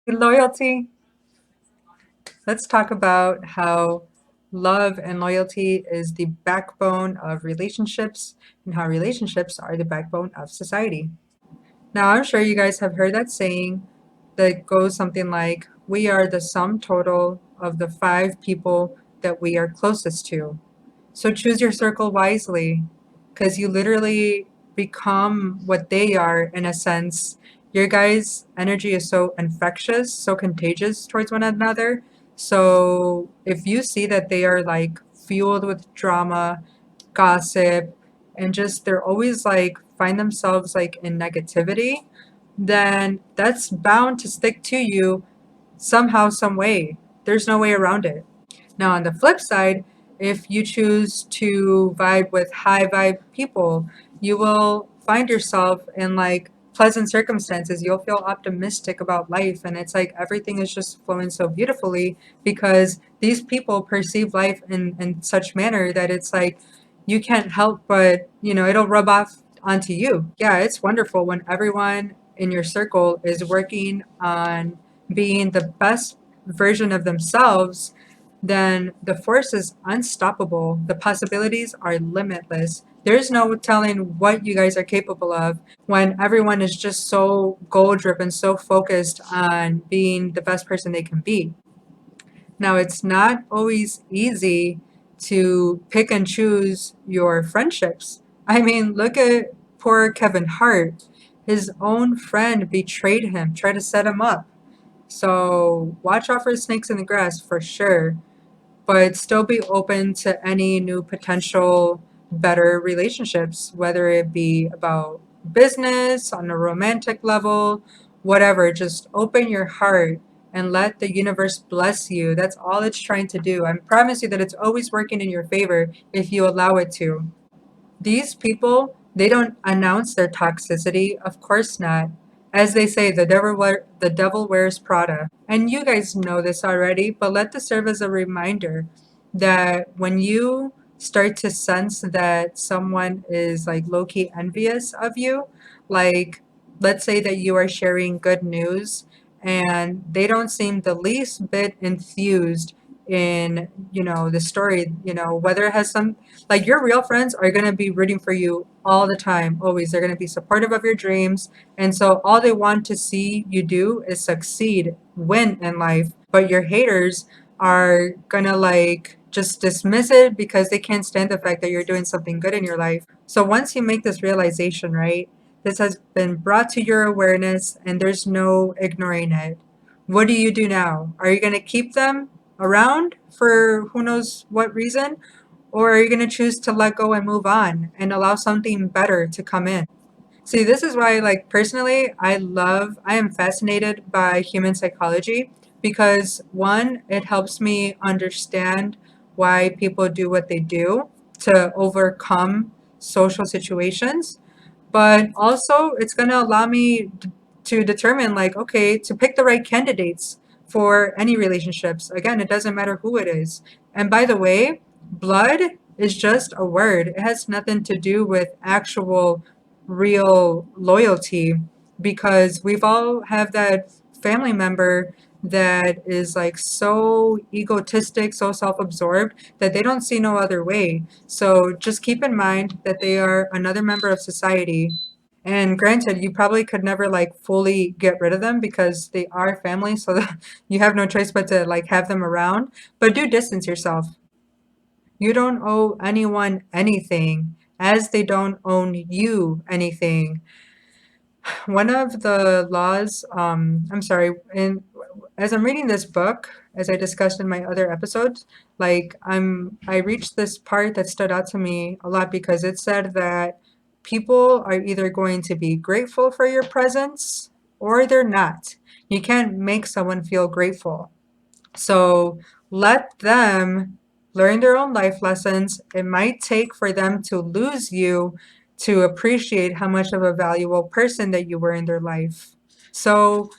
Loyalty. Let's talk about how love and loyalty is the backbone of relationships and how relationships are the backbone of society. Now, I'm sure you guys have heard that saying that goes something like, we are the sum total of the five people that we are closest to. So choose your circle wisely because you literally become what they are in a sense. Your guys' energy is so infectious, so contagious towards one another. So if you see that they are like fueled with drama, gossip, and just they're always like find themselves like in negativity, then that's bound to stick to you somehow, some way. There's no way around it. Now, on the flip side, if you choose to vibe with high vibe people, you will find yourself in like pleasant circumstances. You'll feel optimistic about life, and it's like everything is just flowing so beautifully because these people perceive life in such manner that it's like you can't help but, it'll rub off onto you. Yeah, it's wonderful when everyone in your circle is working on being the best version of themselves, then the force is unstoppable. The possibilities are limitless. There's no telling what you guys are capable of when everyone is just so goal driven, so focused on being the best person they can be. Now, it's not always easy to pick and choose your friendships. I mean, look at poor Kevin Hart. His own friend betrayed him, tried to set him up. So watch out for snakes in the grass for sure, but still be open to any new potential better relationships, whether it be about business, on a romantic level, whatever. Just open your heart and let the universe bless you. That's all it's trying to do. I promise you that it's always working in your favor if you allow it to. These people, they don't announce their toxicity, of course not. As they say, the devil wears Prada. And you guys know this already, but let this serve as a reminder that when you start to sense that someone is like low key envious of you, like let's say that you are sharing good news and they don't seem the least bit enthused in, the story, whether it has some, like, your real friends are going to be rooting for you all the time, always. They're going to be supportive of your dreams. And so all they want to see you do is succeed, win in life. But your haters are going to like just dismiss it because they can't stand the fact that you're doing something good in your life. So once you make this realization, right, this has been brought to your awareness and there's no ignoring it. What do you do now? Are you going to keep them around for who knows what reason? Or are you going to choose to let go and move on and allow something better to come in? See, this is why, like, personally, I am fascinated by human psychology because one, it helps me understand why people do what they do to overcome social situations. But also, it's going to allow me to determine, like, okay, to pick the right candidates for any relationships. Again, it doesn't matter who it is. And by the way, blood is just a word, it has nothing to do with actual real loyalty because we've all have that family member that is like so egotistic, so self-absorbed that they don't see no other way. So just keep in mind that they are another member of society. And granted, you probably could never like fully get rid of them because they are family, so that you have no choice but to like have them around. But do distance yourself. You don't owe anyone anything, as they don't own you anything. One of the laws, I'm sorry, as I'm reading this book, as I discussed in my other episodes, like I reached this part that stood out to me a lot because it said that people are either going to be grateful for your presence or they're not. You can't make someone feel grateful. So let them learn their own life lessons. It might take for them to lose you to appreciate how much of a valuable person that you were in their life. So,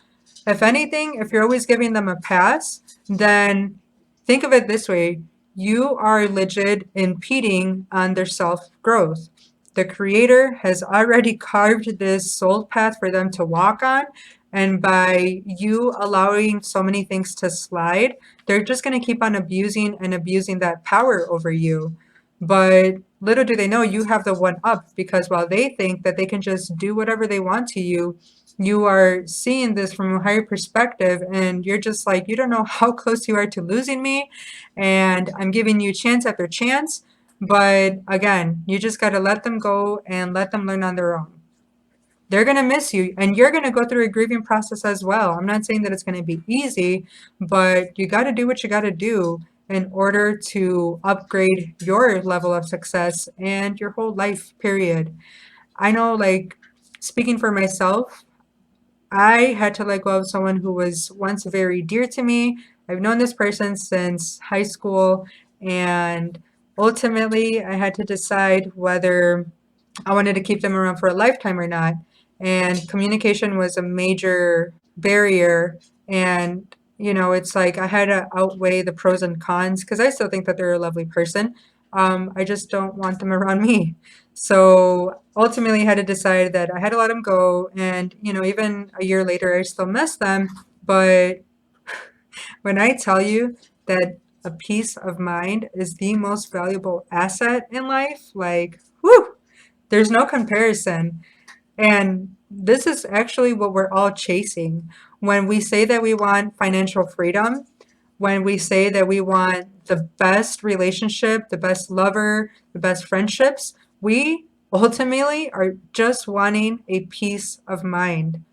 if anything, if you're always giving them a pass, then think of it this way: you are legit impeding on their self growth. The creator has already carved this soul path for them to walk on. And by you allowing so many things to slide, they're just going to keep on abusing and abusing that power over you. But little do they know you have the one up, because while they think that they can just do whatever they want to you, you are seeing this from a higher perspective, and you're just like, you don't know how close you are to losing me, and I'm giving you chance after chance. But again, you just got to let them go and let them learn on their own. They're going to miss you, and you're going to go through a grieving process as well. I'm not saying that it's going to be easy, but you got to do what you got to do in order to upgrade your level of success and your whole life, period. I know, like, speaking for myself, I had to let go of someone who was once very dear to me. I've known this person since high school, and ultimately, I had to decide whether I wanted to keep them around for a lifetime or not. And communication was a major barrier. And, it's like I had to outweigh the pros and cons, because I still think that they're a lovely person. I just don't want them around me. So ultimately, I had to decide that I had to let them go. And, even a year later, I still miss them. But when I tell you that a peace of mind is the most valuable asset in life, like, whew, there's no comparison. And this is actually what we're all chasing. When we say that we want financial freedom, when we say that we want the best relationship, the best lover, the best friendships, we ultimately are just wanting a peace of mind.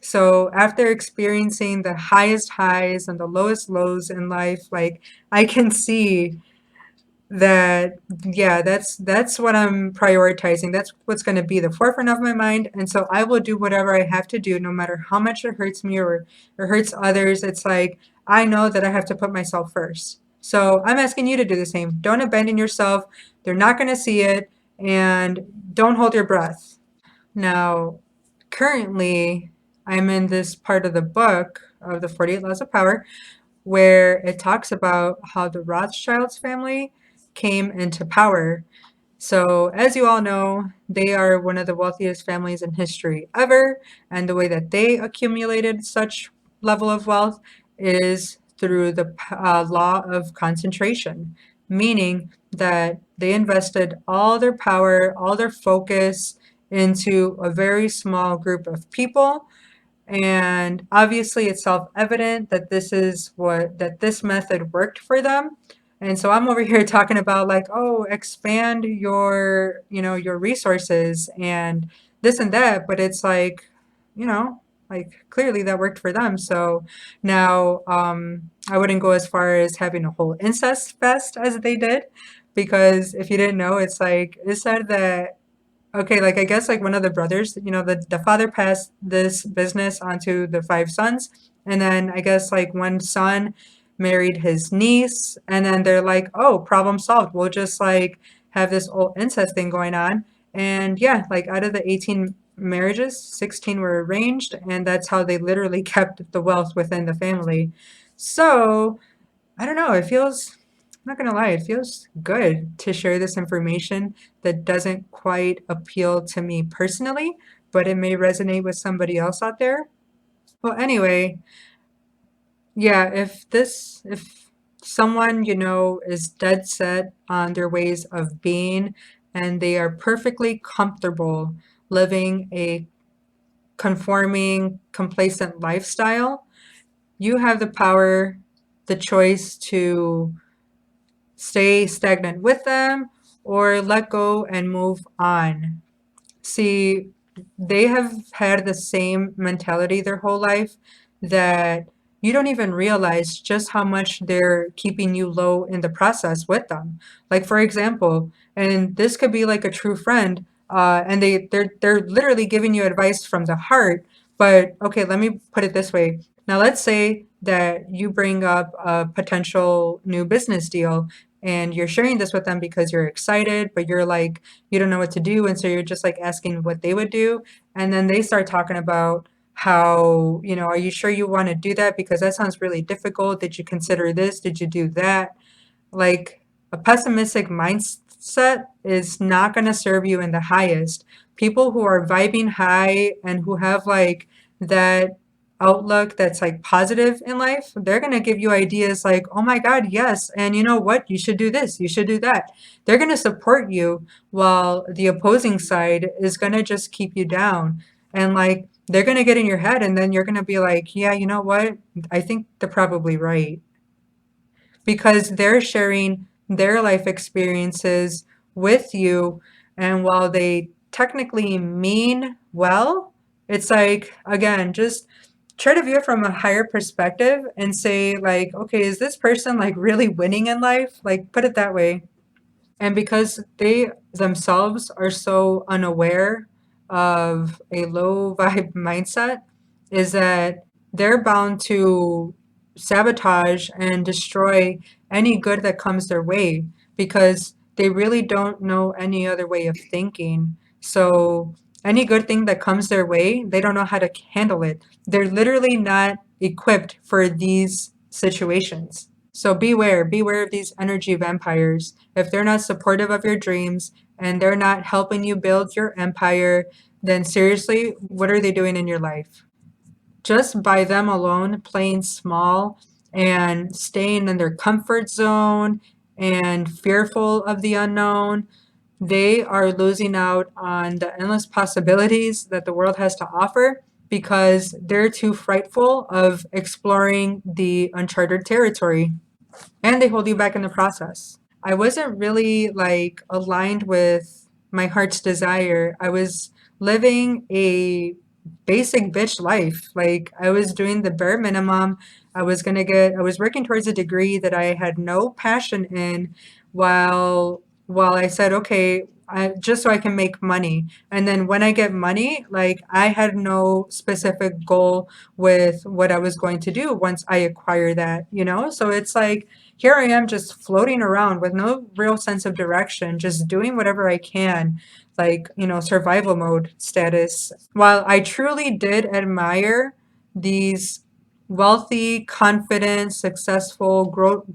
So after experiencing the highest highs and the lowest lows in life, like, I can see that, yeah, that's what I'm prioritizing. That's what's going to be the forefront of my mind. And so I will do whatever I have to do, no matter how much it hurts me or hurts others. It's like, I know that I have to put myself first. So I'm asking you to do the same. Don't abandon yourself. They're not going to see it. And don't hold your breath. Now, currently, I'm in this part of the book of the 48 Laws of Power where it talks about how the Rothschilds family came into power. So, as you all know, they are one of the wealthiest families in history ever, and the way that they accumulated such level of wealth is through the law of concentration, meaning that they invested all their power, all their focus into a very small group of people. And obviously, it's self-evident that this method worked for them. And so I'm over here talking about, like, oh, expand your resources and this and that, but it's like, you know, like, clearly that worked for them. So now, I wouldn't go as far as having a whole incest fest as they did, because if you didn't know, it's like it said that, okay, like, I guess, like, one of the brothers, the father passed this business onto the five sons, and then I guess, like, one son married his niece, and then they're like, oh, problem solved. We'll just, like, have this old incest thing going on. And yeah, like, out of the 18 marriages, 16 were arranged, and that's how they literally kept the wealth within the family. So I don't know. It feels, I'm not gonna lie, it feels good to share this information that doesn't quite appeal to me personally, but it may resonate with somebody else out there. Well, anyway, yeah, if someone, is dead set on their ways of being, and they are perfectly comfortable living a conforming, complacent lifestyle, you have the power, the choice to stay stagnant with them or let go and move on. See, they have had the same mentality their whole life, that you don't even realize just how much they're keeping you low in the process with them. Like, for example, and this could be like a true friend, and they're literally giving you advice from the heart. But okay, let me put it this way. Now, let's say that you bring up a potential new business deal, and you're sharing this with them because you're excited, but you're like, you don't know what to do. And so you're just, like, asking what they would do. And then they start talking about how, are you sure you want to do that? Because that sounds really difficult. Did you consider this? Did you do that? Like, a pessimistic mindset mindset is not going to serve you in the highest. People who are vibing high and who have like that outlook that's like positive in life, they're going to give you ideas like, oh my God, yes. And you know what? You should do this. You should do that. They're going to support you while the opposing side is going to just keep you down. And like, they're going to get in your head and then you're going to be like, yeah, you know what? I think they're probably right because they're sharing their life experiences with you. And while they technically mean well, it's like, again, just try to view it from a higher perspective and say, like, okay, is this person like really winning in life? Like, put it that way. And because they themselves are so unaware of a low vibe mindset, is that they're bound to sabotage and destroy any good that comes their way because they really don't know any other way of thinking. So, any good thing that comes their way, they don't know how to handle it. They're literally not equipped for these situations. So beware of these energy vampires. If they're not supportive of your dreams and they're not helping you build your empire, then seriously, what are they doing in your life? Just by them alone, playing small and staying in their comfort zone and fearful of the unknown, they are losing out on the endless possibilities that the world has to offer because they're too frightful of exploring the uncharted territory and they hold you back in the process. I wasn't really like aligned with my heart's desire. I was living a basic bitch life. Like I was doing the bare minimum. I was working towards a degree that I had no passion in while I said, okay, just so I can make money. And then when I get money, like I had no specific goal with what I was going to do once I acquire that, you know? So it's like, here I am just floating around with no real sense of direction, just doing whatever I can, like, you know, survival mode status. While I truly did admire these wealthy, confident, successful,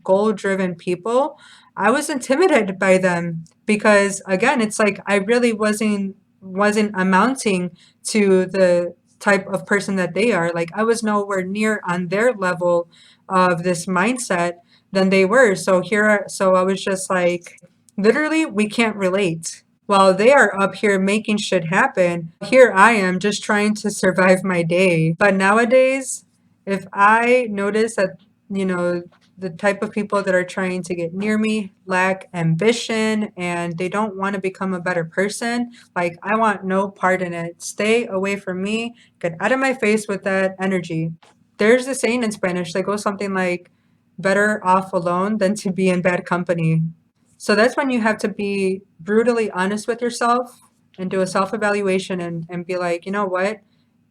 goal driven people, I was intimidated by them because again, it's like I really wasn't amounting to the type of person that they are. Like I was nowhere near on their level of this mindset than they were. So I was just like, literally, we can't relate. While they are up here making shit happen, here I am just trying to survive my day. But nowadays, if I notice that, you know, the type of people that are trying to get near me lack ambition and they don't want to become a better person, like I want no part in it. Stay away from me. Get out of my face with that energy. There's a saying in Spanish that goes something like, better off alone than to be in bad company. So that's when you have to be brutally honest with yourself and do a self evaluation and be like, you know what?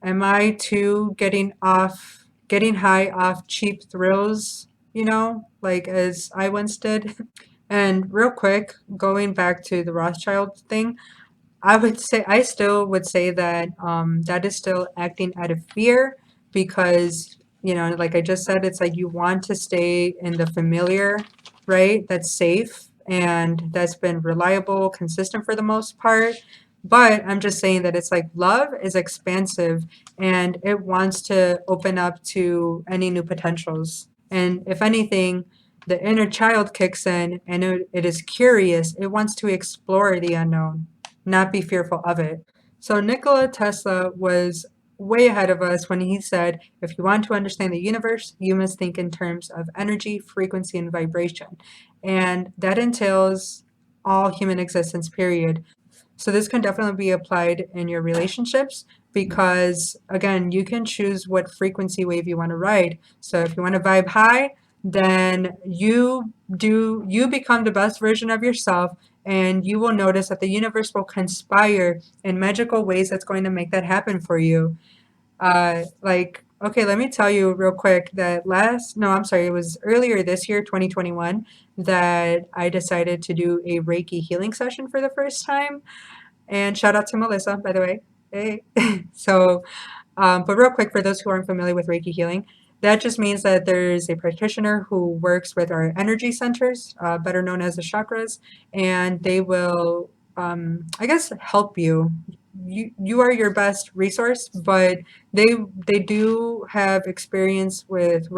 Am I too getting high off cheap thrills, you know, like as I once did? And real quick, going back to the Rothschild thing, I still would say that that is still acting out of fear because, you know, like I just said, it's like you want to stay in the familiar, right? That's safe and that's been reliable, consistent for the most part. But I'm just saying that it's like love is expansive and it wants to open up to any new potentials. And if anything, the inner child kicks in and it is curious. It wants to explore the unknown, not be fearful of it. So Nikola Tesla was way ahead of us when he said, if you want to understand the universe, you must think in terms of energy, frequency, and vibration. And that entails all human existence, period. So this can definitely be applied in your relationships because again, you can choose what frequency wave you want to ride. So if you want to vibe high, then you become the best version of yourself and you will notice that the universe will conspire in magical ways that's going to make that happen for you. Like, okay, let me tell you real quick that no, I'm sorry, it was earlier this year, 2021, that I decided to do a Reiki healing session for the first time. And shout out to Melissa, by the way. Hey. So, but real quick, for those who aren't familiar with Reiki healing, That just means that there's a practitioner who works with our energy centers, better known as the chakras, and they will, I guess, help you. You are your best resource, but they do have experience with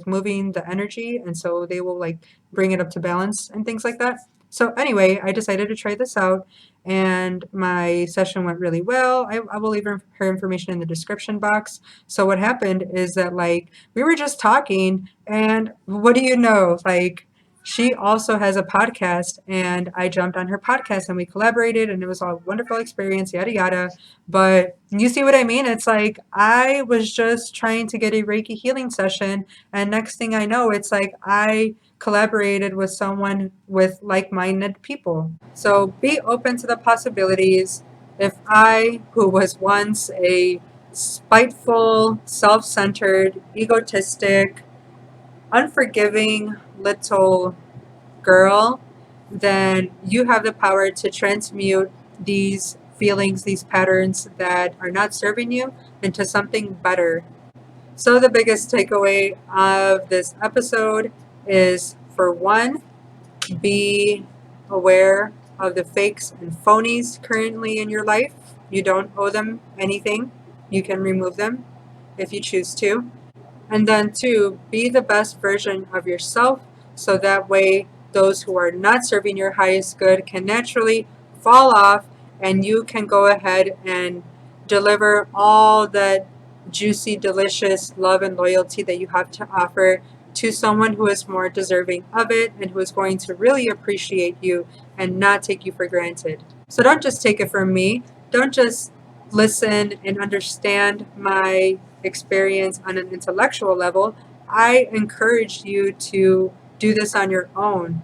moving the energy, and so they will like bring it up to balance and things like that. So anyway, I decided to try this out, and my session went really well. I will leave her information in the description box. So what happened is that like we were just talking, and what do you know? Like, she also has a podcast, and I jumped on her podcast and we collaborated, and it was a wonderful experience, yada yada. But you see what I mean? It's like I was just trying to get a Reiki healing session, and next thing I know, it's like I collaborated with someone with like minded people. So be open to the possibilities. If I, who was once a spiteful, self centered, egotistic, unforgiving little girl, then you have the power to transmute these feelings, these patterns that are not serving you into something better. So, the biggest takeaway of this episode is for one, be aware of the fakes and phonies currently in your life. You don't owe them anything, you can remove them if you choose to. And then two, be the best version of yourself so that way those who are not serving your highest good can naturally fall off and you can go ahead and deliver all that juicy, delicious love and loyalty that you have to offer to someone who is more deserving of it and who is going to really appreciate you and not take you for granted. So don't just take it from me. Don't just listen and understand my experience on an intellectual level. I encourage you to do this on your own.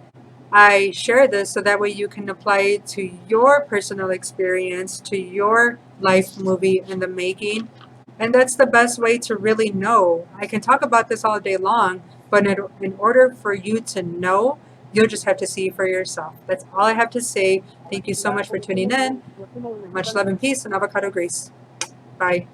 I share this so that way you can apply it to your personal experience, to your life movie in the making. And that's the best way to really know. I can talk about this all day long, but in order for you to know, you'll just have to see for yourself. That's all I have to say. Thank you so much for tuning in. Much love and peace and avocado grace. Bye.